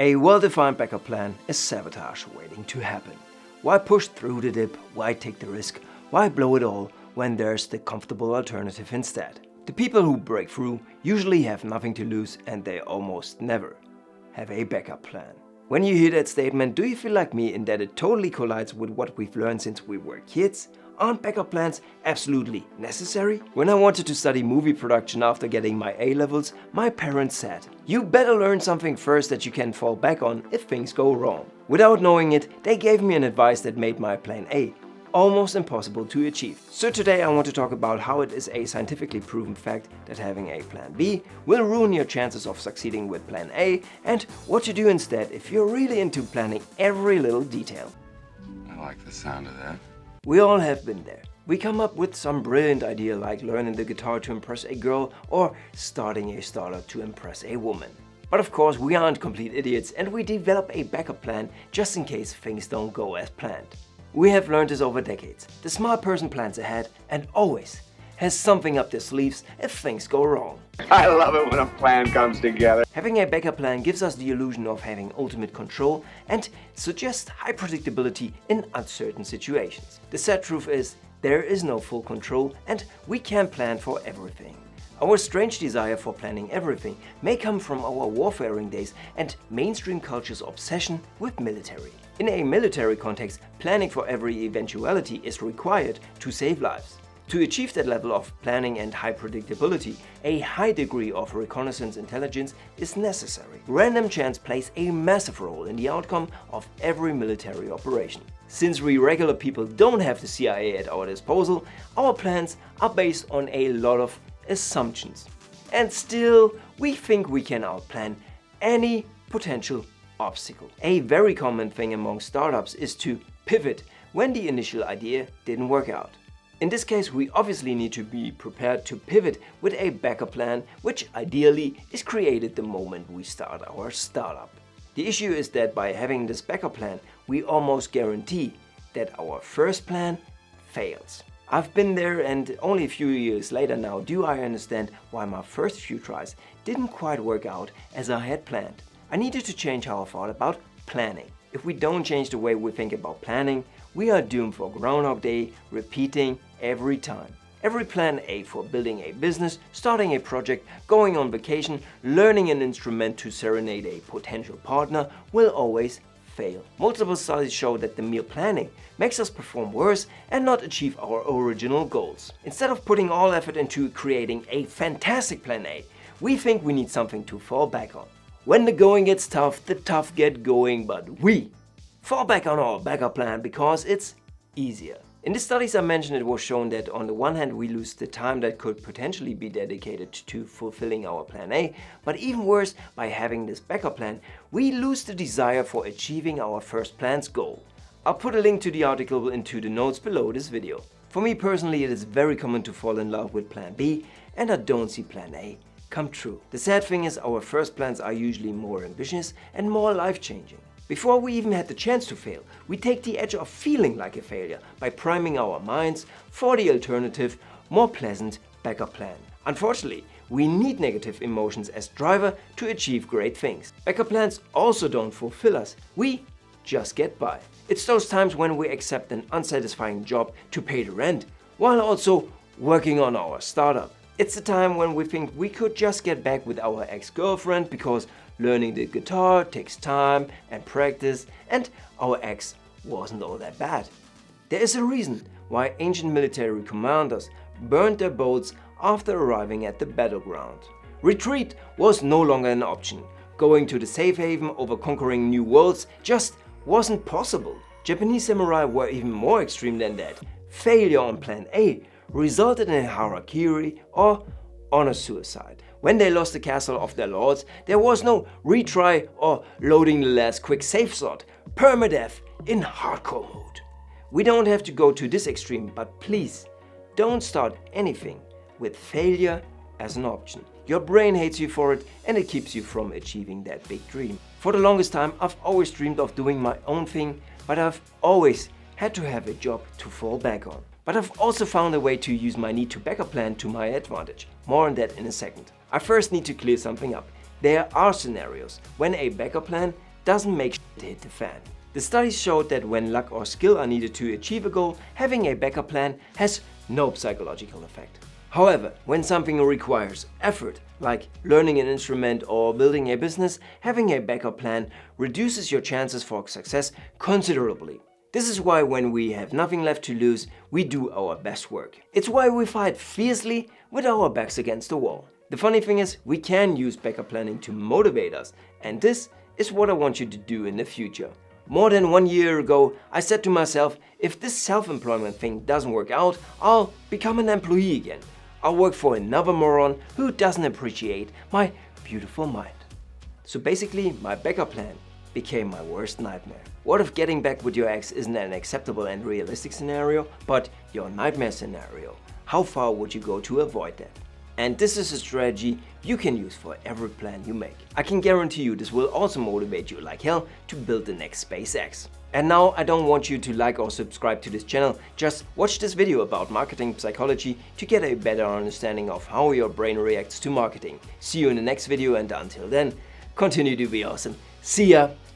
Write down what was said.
A well-defined backup plan is sabotage waiting to happen. Why push through the dip? Why take the risk? Why blow it all when there's the comfortable alternative instead? The people who break through usually have nothing to lose, and they almost never have a backup plan. When you hear that statement, do you feel like me in that it totally collides with what we've learned since we were kids? Aren't backup plans absolutely necessary? When I wanted to study movie production after getting my A-levels, my parents said, "You better learn something first that you can fall back on if things go wrong." Without knowing it, they gave me an advice that made my plan A almost impossible to achieve. So today I want to talk about how it is a scientifically proven fact that having a plan B will ruin your chances of succeeding with plan A, and what to do instead if you're really into planning every little detail. I like the sound of that. We all have been there. We come up with some brilliant idea like learning the guitar to impress a girl or starting a startup to impress a woman. But of course we aren't complete idiots, and we develop a backup plan just in case things don't go as planned. We have learned this over decades. The smart person plans ahead and always has something up their sleeves if things go wrong. I love it when a plan comes together. Having a backup plan gives us the illusion of having ultimate control and suggests high predictability in uncertain situations. The sad truth is, there is no full control and we can't plan for everything. Our strange desire for planning everything may come from our warfaring days and mainstream culture's obsession with military. In a military context, planning for every eventuality is required to save lives. To achieve that level of planning and high predictability, a high degree of reconnaissance intelligence is necessary. Random chance plays a massive role in the outcome of every military operation. Since we regular people don't have the CIA at our disposal, our plans are based on a lot of assumptions. And still, we think we can outplan any potential obstacle. A very common thing among startups is to pivot when the initial idea didn't work out. In this case, we obviously need to be prepared to pivot with a backup plan, which ideally is created the moment we start our startup. The issue is that by having this backup plan, we almost guarantee that our first plan fails. I've been there, and only a few years later now do I understand why my first few tries didn't quite work out as I had planned. I needed to change how I thought about planning. If we don't change the way we think about planning, we are doomed for Groundhog Day repeating every time. Every plan A for building a business, starting a project, going on vacation, learning an instrument to serenade a potential partner will always fail. Multiple studies show that the mere planning makes us perform worse and not achieve our original goals. Instead of putting all effort into creating a fantastic plan A, we think we need something to fall back on. When the going gets tough, the tough get going, but we fall back on our backup plan because it's easier. In the studies I mentioned, it was shown that on the one hand we lose the time that could potentially be dedicated to fulfilling our plan A, but even worse, by having this backup plan, we lose the desire for achieving our first plan's goal. I'll put a link to the article into the notes below this video. For me personally, it is very common to fall in love with plan B, and I don't see plan A come true. The sad thing is, our first plans are usually more ambitious and more life-changing. Before we even had the chance to fail, we take the edge of feeling like a failure by priming our minds for the alternative, more pleasant backup plan. Unfortunately, we need negative emotions as driver to achieve great things. Backup plans also don't fulfill us, we just get by. It's those times when we accept an unsatisfying job to pay the rent, while also working on our startup. It's the time when we think we could just get back with our ex-girlfriend because learning the guitar takes time and practice, and our ex wasn't all that bad. There is a reason why ancient military commanders burned their boats after arriving at the battleground. Retreat was no longer an option. Going to the safe haven over conquering new worlds just wasn't possible. Japanese samurai were even more extreme than that. Failure on plan A resulted in a harakiri or honor suicide. When they lost the castle of their lords, there was no retry or loading the last quick save slot. Permadeath in hardcore mode. We don't have to go to this extreme, but please don't start anything with failure as an option. Your brain hates you for it, and it keeps you from achieving that big dream. For the longest time, I've always dreamed of doing my own thing, but I've always had to have a job to fall back on. But I've also found a way to use my need to backup plan to my advantage. More on that in a second. I first need to clear something up. There are scenarios when a backup plan doesn't make shit hit the fan. The studies showed that when luck or skill are needed to achieve a goal, having a backup plan has no psychological effect. However, when something requires effort, like learning an instrument or building a business, having a backup plan reduces your chances for success considerably. This is why when we have nothing left to lose, we do our best work. It's why we fight fiercely with our backs against the wall. The funny thing is, we can use backup planning to motivate us, and this is what I want you to do in the future. More than 1 year ago, I said to myself, if this self-employment thing doesn't work out, I'll become an employee again. I'll work for another moron who doesn't appreciate my beautiful mind. So basically, my backup plan became my worst nightmare. What if getting back with your ex isn't an acceptable and realistic scenario, but your nightmare scenario? How far would you go to avoid that? And this is a strategy you can use for every plan you make. I can guarantee you this will also motivate you like hell to build the next SpaceX. And now I don't want you to like or subscribe to this channel, just watch this video about marketing psychology to get a better understanding of how your brain reacts to marketing. See you in the next video, and until then, continue to be awesome. See ya!